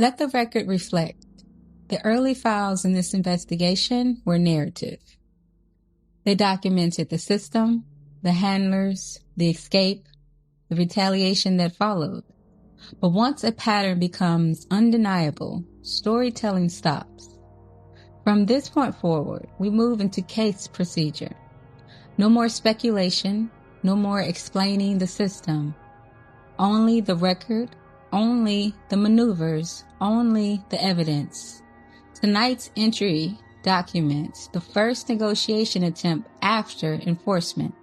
Let the record reflect. The early files in this investigation were narrative. They documented the system, the handlers, the escape, the retaliation that followed. But once a pattern becomes undeniable, storytelling stops. From this point forward, we move into case procedure. No more speculation, no more explaining the system. Only the record, only the maneuvers, only the evidence. Tonight's entry documents the first negotiation attempt after enforcement.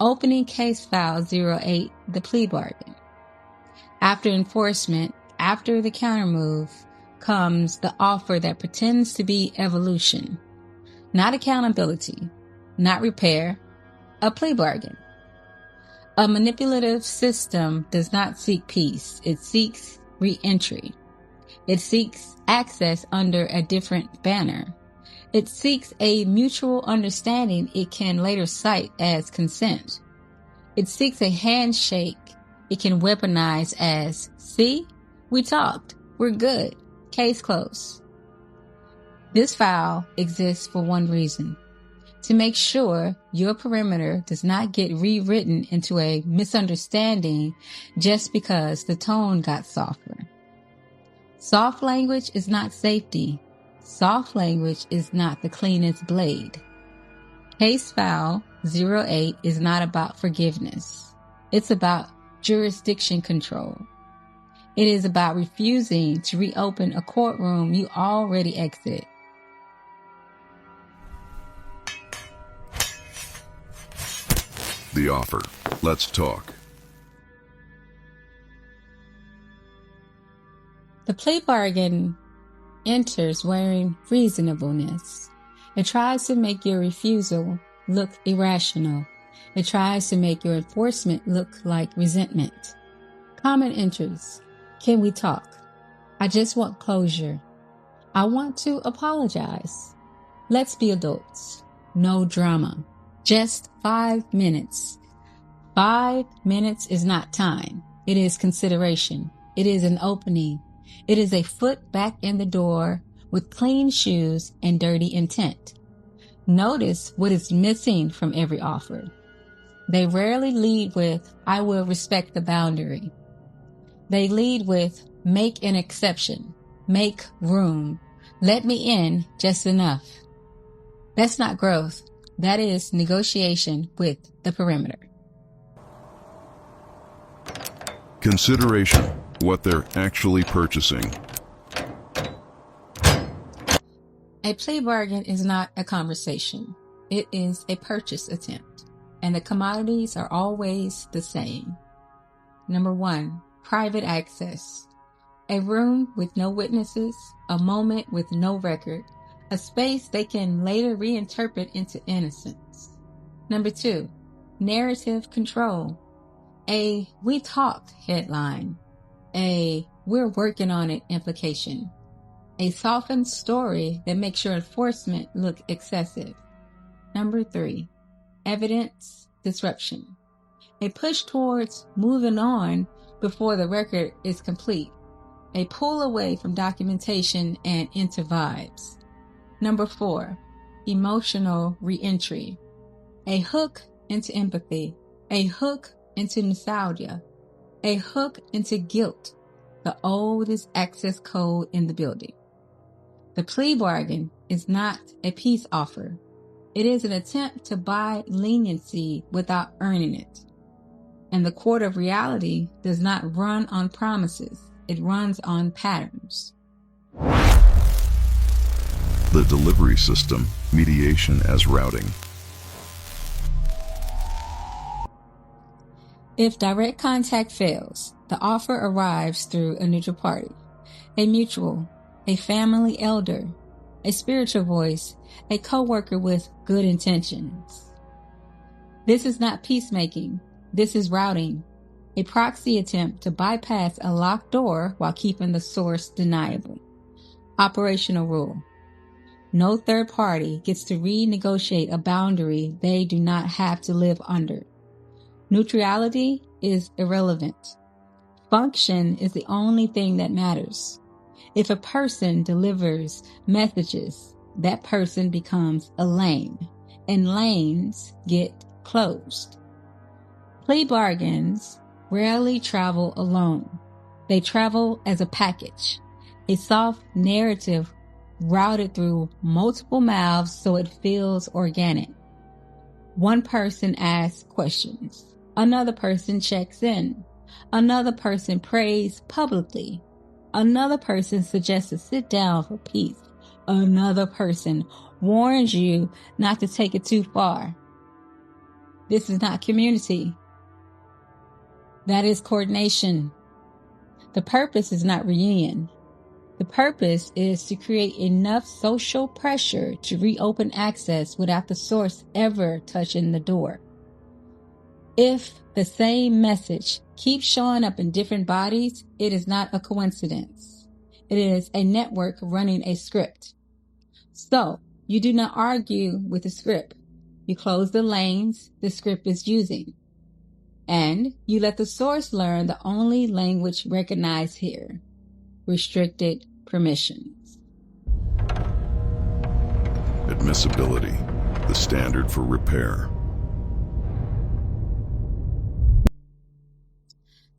Opening case file 08, the plea bargain. After enforcement, after the countermove, comes the offer that pretends to be evolution. Not accountability, not repair, a plea bargain. A manipulative system does not seek peace. It seeks re-entry. It seeks access under a different banner. It seeks a mutual understanding it can later cite as consent. It seeks a handshake it can weaponize as, see, we talked, we're good, case closed. This file exists for one reason: to make sure your perimeter does not get rewritten into a misunderstanding just because the tone got softer. Soft language is not safety. Soft language is not the cleanest blade. Case file 08 is not about forgiveness. It's about jurisdiction control. It is about refusing to reopen a courtroom you already exited. The offer. Let's talk. The plea bargain enters wearing reasonableness. It tries to make your refusal look irrational. It tries to make your enforcement look like resentment. Common entries. Can we talk? I just want closure. I want to apologize. Let's be adults. No drama. Just 5 minutes. 5 minutes is not time. It is consideration. It is an opening. It is a foot back in the door with clean shoes and dirty intent. Notice what is missing from every offer. They rarely lead with, I will respect the boundary. They lead with, make an exception, make room, let me in just enough. That's not growth. That is negotiation with the perimeter. Consideration. What they're actually purchasing. A plea bargain is not a conversation. It is a purchase attempt, and the commodities are always the same. Number 1, private access. A room with no witnesses, a moment with no record, a space they can later reinterpret into innocence. Number 2, narrative control. A we talked headline. A we're working on it implication. A softened story that makes your enforcement look excessive. Number 3, evidence disruption. A push towards moving on before the record is complete. A pull away from documentation and into vibes. Number 4, emotional reentry. A hook into empathy. A hook into nostalgia. A hook into guilt, the oldest access code in the building. The plea bargain is not a peace offer. It is an attempt to buy leniency without earning it. And the court of reality does not run on promises. It runs on patterns. The delivery system. Mediation as routing. If direct contact fails, the offer arrives through a neutral party, a mutual, a family elder, a spiritual voice, a coworker with good intentions. This is not peacemaking. This is routing, a proxy attempt to bypass a locked door while keeping the source deniable. Operational rule. No third party gets to renegotiate a boundary they do not have to live under. Neutrality is irrelevant. Function is the only thing that matters. If a person delivers messages, that person becomes a lane, and lanes get closed. Plea bargains rarely travel alone. They travel as a package, a soft narrative routed through multiple mouths so it feels organic. One person asks questions. Another person checks in. Another person prays publicly. Another person suggests to sit down for peace. Another person warns you not to take it too far. This is not community. That is coordination. The purpose is not reunion. The purpose is to create enough social pressure to reopen access without the source ever touching the door. If the same message keeps showing up in different bodies, it is not a coincidence. It is a network running a script. So, you do not argue with the script. You close the lanes the script is using. And you let the source learn the only language recognized here: restricted permissions. Admissibility, the standard for repair.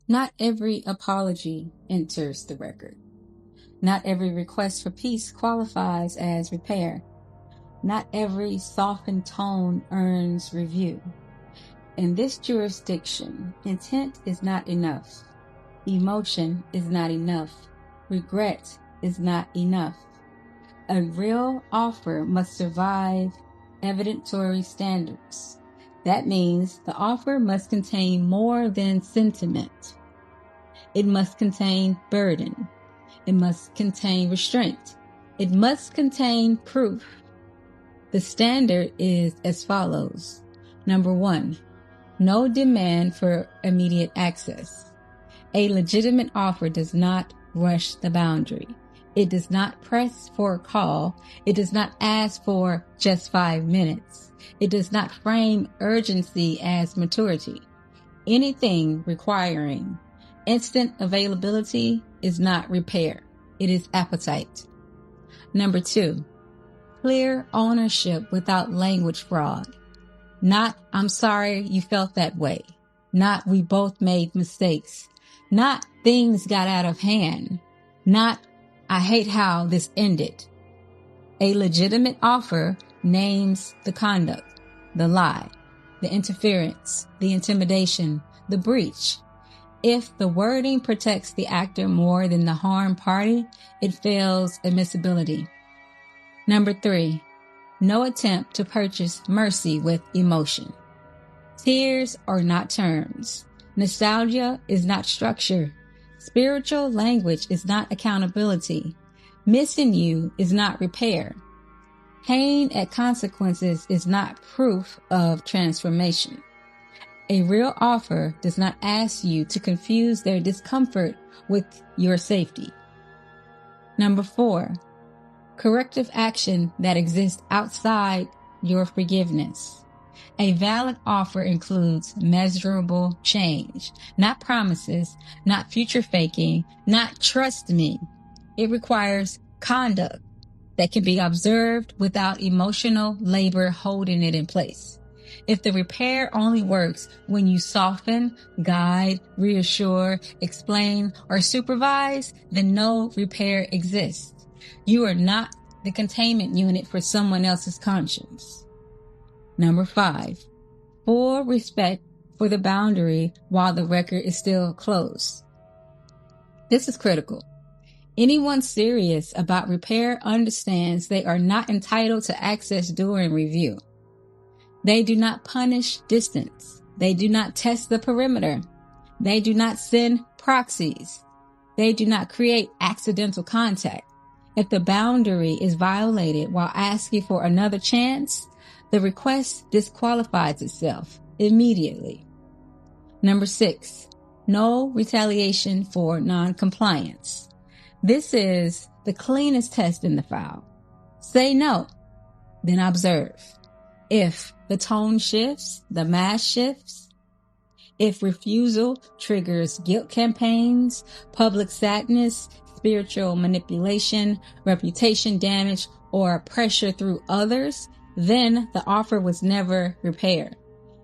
Not every apology enters the record. Not every request for peace qualifies as repair. Not every softened tone earns review. In this jurisdiction, intent is not enough. Emotion is not enough. Regret is not enough. A real offer must survive evidentiary standards. That means the offer must contain more than sentiment. It must contain burden. It must contain restraint. It must contain proof. The standard is as follows. Number 1, no demand for immediate access. A legitimate offer does not rush the boundary. It does not press for a call. It does not ask for just 5 minutes. It does not frame urgency as maturity. Anything requiring instant availability is not repair. It is appetite. Number 2, clear ownership without language fraud. Not, I'm sorry you felt that way. Not, we both made mistakes. Not, things got out of hand. Not, I hate how this ended. A legitimate offer names the conduct, the lie, the interference, the intimidation, the breach. If the wording protects the actor more than the harmed party, it fails admissibility. Number 3, no attempt to purchase mercy with emotion. Tears are not terms. Nostalgia is not structure. Spiritual language is not accountability. Missing you is not repair. Pain at consequences is not proof of transformation. A real offer does not ask you to confuse their discomfort with your safety. Number 4, corrective action that exists outside your forgiveness. A valid offer includes measurable change, not promises, not future faking, not trust me. It requires conduct that can be observed without emotional labor holding it in place. If the repair only works when you soften, guide, reassure, explain, or supervise, then no repair exists. You are not the containment unit for someone else's conscience. Number 5, full respect for the boundary while the record is still closed. This is critical. Anyone serious about repair understands they are not entitled to access during review. They do not punish distance. They do not test the perimeter. They do not send proxies. They do not create accidental contact. If the boundary is violated while asking for another chance, the request disqualifies itself immediately. Number 6, no retaliation for non-compliance. This is the cleanest test in the file. Say no, then observe. If the tone shifts, the mask shifts. If refusal triggers guilt campaigns, public sadness, spiritual manipulation, reputation damage, or pressure through others, then the offer was never repaired.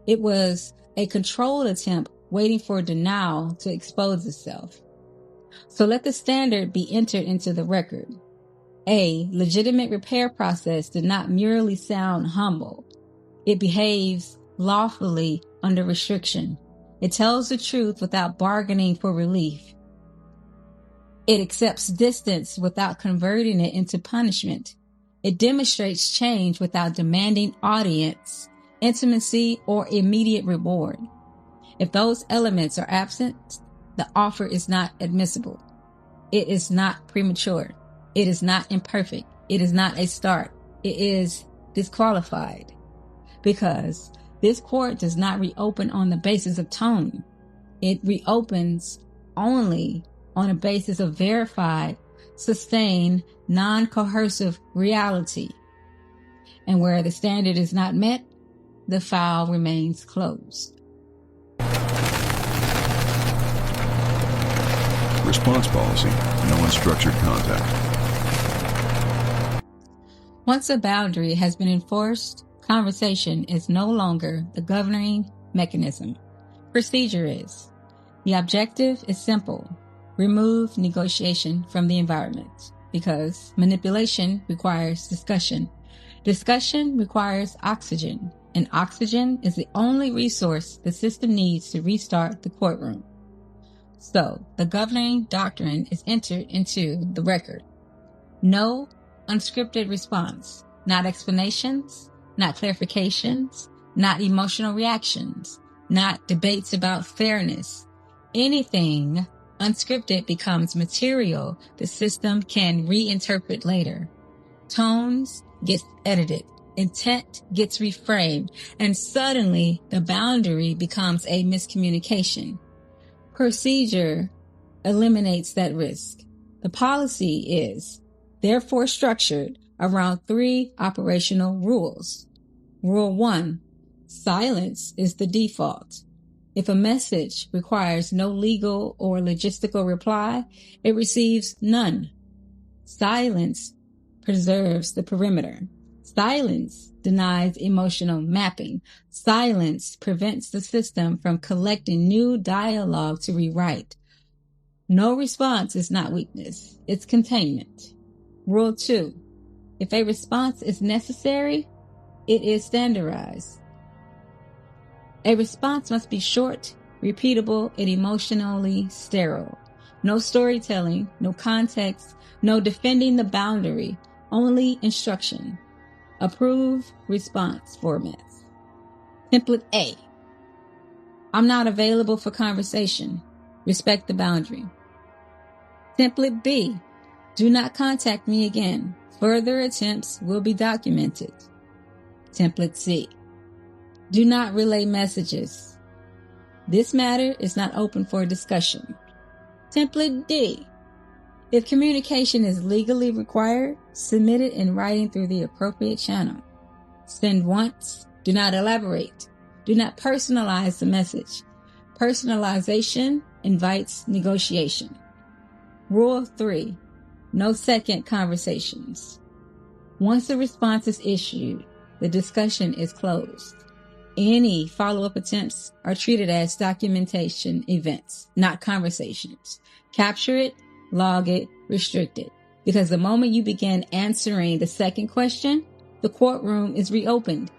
It was a controlled attempt waiting for denial to expose itself. So let the standard be entered into the record. A legitimate repair process did not merely sound humble. It behaves lawfully under restriction. It tells the truth without bargaining for relief. It accepts distance without converting it into punishment. It demonstrates change without demanding audience, intimacy, or immediate reward. If those elements are absent, the offer is not admissible. It is not premature. It is not imperfect. It is not a start. It is disqualified. Because this court does not reopen on the basis of tone. It reopens only on a basis of verified, sustained, non-coercive reality. And where the standard is not met, the file remains closed. Response policy, no unstructured contact. Once a boundary has been enforced, conversation is no longer the governing mechanism. Procedure is. The objective is simple. Remove negotiation from the environment because manipulation requires discussion. Discussion requires oxygen, and oxygen is the only resource the system needs to restart the courtroom. So, the governing doctrine is entered into the record. No unscripted response, not explanations, not clarifications, not emotional reactions, not debates about fairness. Anything unscripted becomes material the system can reinterpret later. Tones get edited, intent gets reframed, and suddenly the boundary becomes a miscommunication. Procedure eliminates that risk. The policy is therefore structured around 3 operational rules. Rule 1, silence is the default. If a message requires no legal or logistical reply, it receives none. Silence preserves the perimeter. Silence denies emotional mapping. Silence prevents the system from collecting new dialogue to rewrite. No response is not weakness, it's containment. Rule 2. If a response is necessary, it is standardized. A response must be short, repeatable, and emotionally sterile. No storytelling, no context, no defending the boundary, only instruction. Approve response formats. Template A. I'm not available for conversation. Respect the boundary. Template B. Do not contact me again. Further attempts will be documented. Template C. Do not relay messages. This matter is not open for discussion. Template D. If communication is legally required, submit it in writing through the appropriate channel. Send once. Do not elaborate. Do not personalize the message. Personalization invites negotiation. Rule 3. No second conversations. Once a response is issued, the discussion is closed. Any follow-up attempts are treated as documentation events, not conversations. Capture it, log it, restrict it. Because the moment you begin answering the second question, the courtroom is reopened.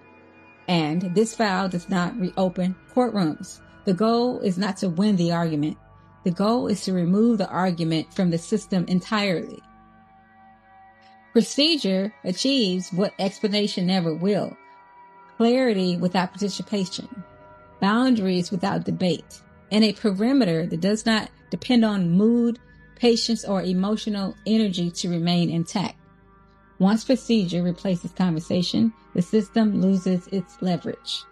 And this file does not reopen courtrooms. The goal is not to win the argument. The goal is to remove the argument from the system entirely. Procedure achieves what explanation never will. Clarity without participation. Boundaries without debate. And a perimeter that does not depend on mood, patience, or emotional energy to remain intact. Once procedure replaces conversation, the system loses its leverage.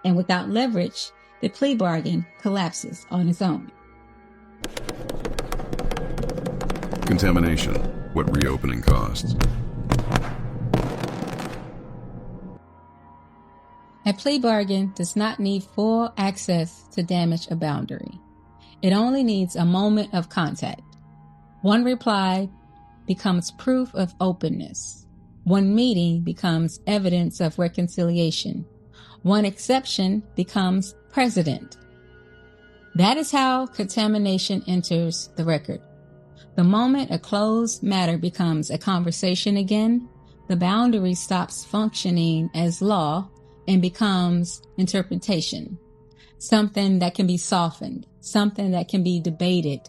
And without leverage, the plea bargain collapses on its own. Contamination, what reopening costs. A plea bargain does not need full access to damage a boundary. It only needs a moment of contact. One reply becomes proof of openness. One meeting becomes evidence of reconciliation. One exception becomes precedent. That is how contamination enters the record. The moment a closed matter becomes a conversation again, the boundary stops functioning as law and becomes interpretation. Something that can be softened, something that can be debated,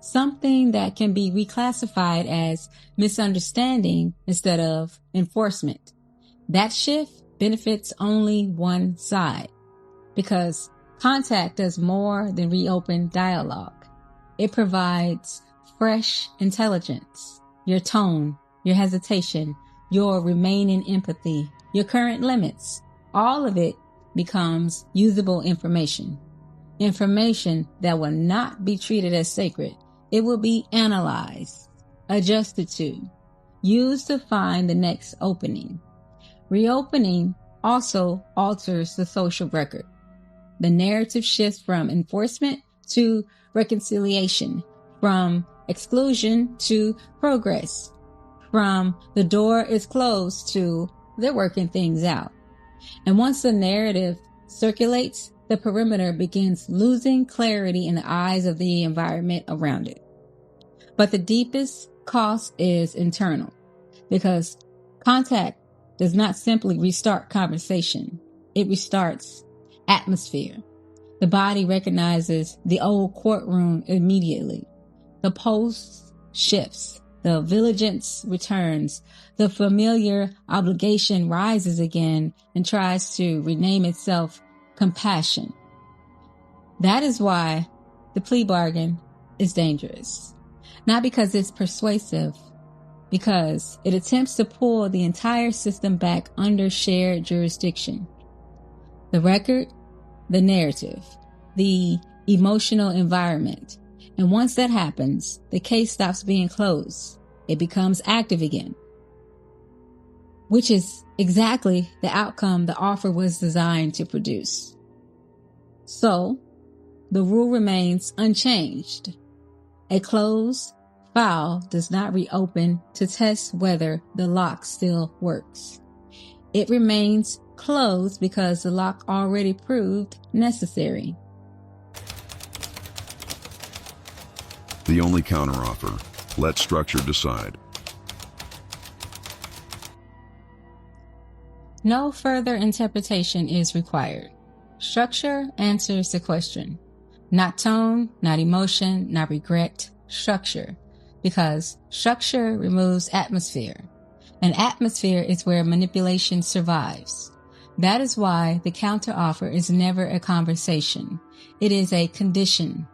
something that can be reclassified as misunderstanding instead of enforcement. That shift benefits only one side, because contact does more than reopen dialogue. It provides fresh intelligence, your tone, your hesitation, your remaining empathy, your current limits. All of it becomes usable information. Information that will not be treated as sacred. It will be analyzed, adjusted to, used to find the next opening. Reopening also alters the social record. The narrative shifts from enforcement to reconciliation, from exclusion to progress, from the door is closed to they're working things out. And once the narrative circulates, the perimeter begins losing clarity in the eyes of the environment around it. But the deepest cost is internal, because contact does not simply restart conversation. It restarts atmosphere. The body recognizes the old courtroom immediately. The pulse shifts. The vigilance returns. The familiar obligation rises again and tries to rename itself compassion. That is why the plea bargain is dangerous. Not because it's persuasive, because it attempts to pull the entire system back under shared jurisdiction. The record, the narrative, the emotional environment. And once that happens, the case stops being closed. It becomes active again, which is exactly the outcome the offer was designed to produce. So, the rule remains unchanged. A closed file does not reopen to test whether the lock still works. It remains closed because the lock already proved necessary. The only counteroffer. Let structure decide. No further interpretation is required. Structure answers the question. Not tone, not emotion, not regret. Structure. Because structure removes atmosphere. And atmosphere is where manipulation survives. That is why the counteroffer is never a conversation. It is a condition.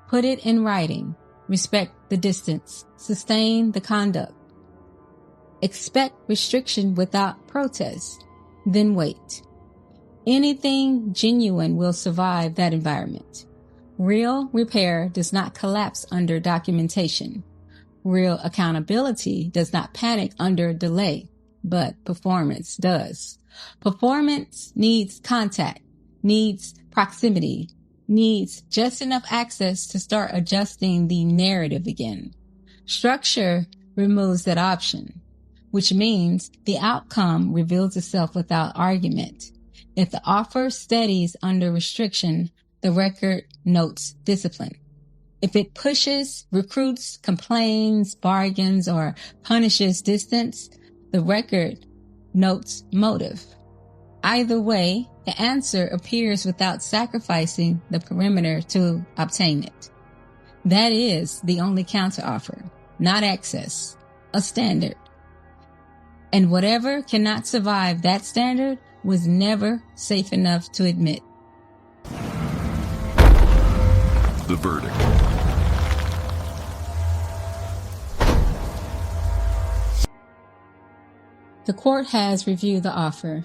Put it in writing. Respect the distance. Sustain the conduct. Expect restriction without protest. Then wait. Anything genuine will survive that environment. Real repair does not collapse under documentation. Real accountability does not panic under delay, but performance does. Performance needs contact, needs proximity, needs just enough access to start adjusting the narrative again. Structure removes that option, which means the outcome reveals itself without argument. If the offer steadies under restriction, the record notes discipline. If it pushes, recruits, complains, bargains, or punishes distance, the record notes motive. Either way, the answer appears without sacrificing the perimeter to obtain it. That is the only counteroffer, not access, a standard. And whatever cannot survive that standard was never safe enough to admit. The verdict. The court has reviewed the offer,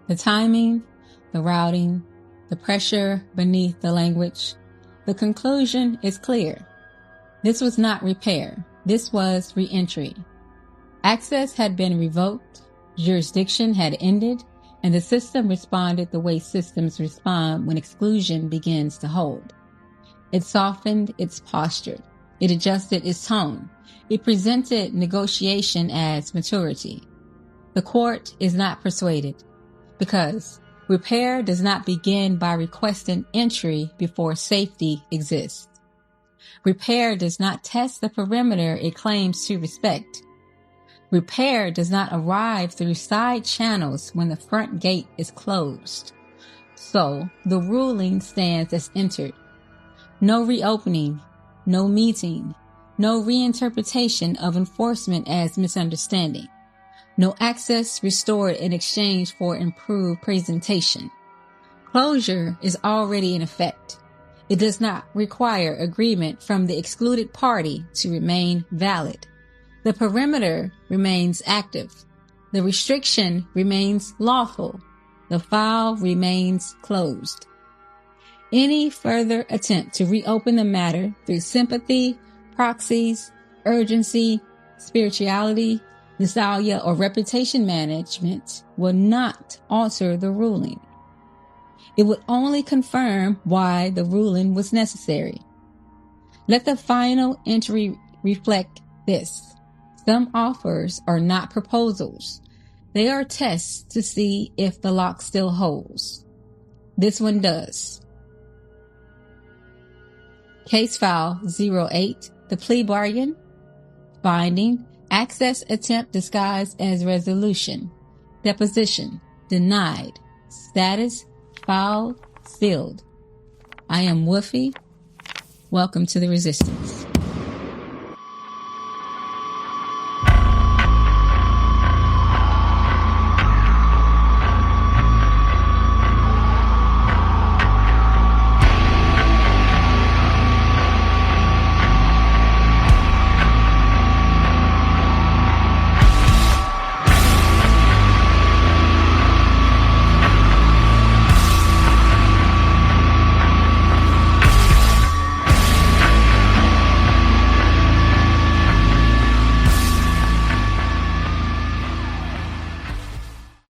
the timing, the routing, the pressure beneath the language. The conclusion is clear. This was not repair. This was reentry. Access had been revoked, jurisdiction had ended, and the system responded the way systems respond when exclusion begins to hold. It softened its posture. It adjusted its tone. It presented negotiation as maturity. The court is not persuaded because repair does not begin by requesting entry before safety exists. Repair does not test the perimeter it claims to respect. Repair does not arrive through side channels when the front gate is closed. So the ruling stands as entered. No reopening, no meeting, no reinterpretation of enforcement as misunderstanding. No access restored in exchange for improved presentation. Closure is already in effect. It does not require agreement from the excluded party to remain valid. The perimeter remains active. The restriction remains lawful. The file remains closed. Any further attempt to reopen the matter through sympathy, proxies, urgency, spirituality, nostalgia, or reputation management will not alter the ruling. It would only confirm why the ruling was necessary. Let the final entry reflect this. Some offers are not proposals. They are tests to see if the lock still holds. This one does. Case file 08, the plea bargain, binding, access attempt disguised as resolution, deposition, denied, status, file, sealed. I am Woofy. Welcome to the resistance.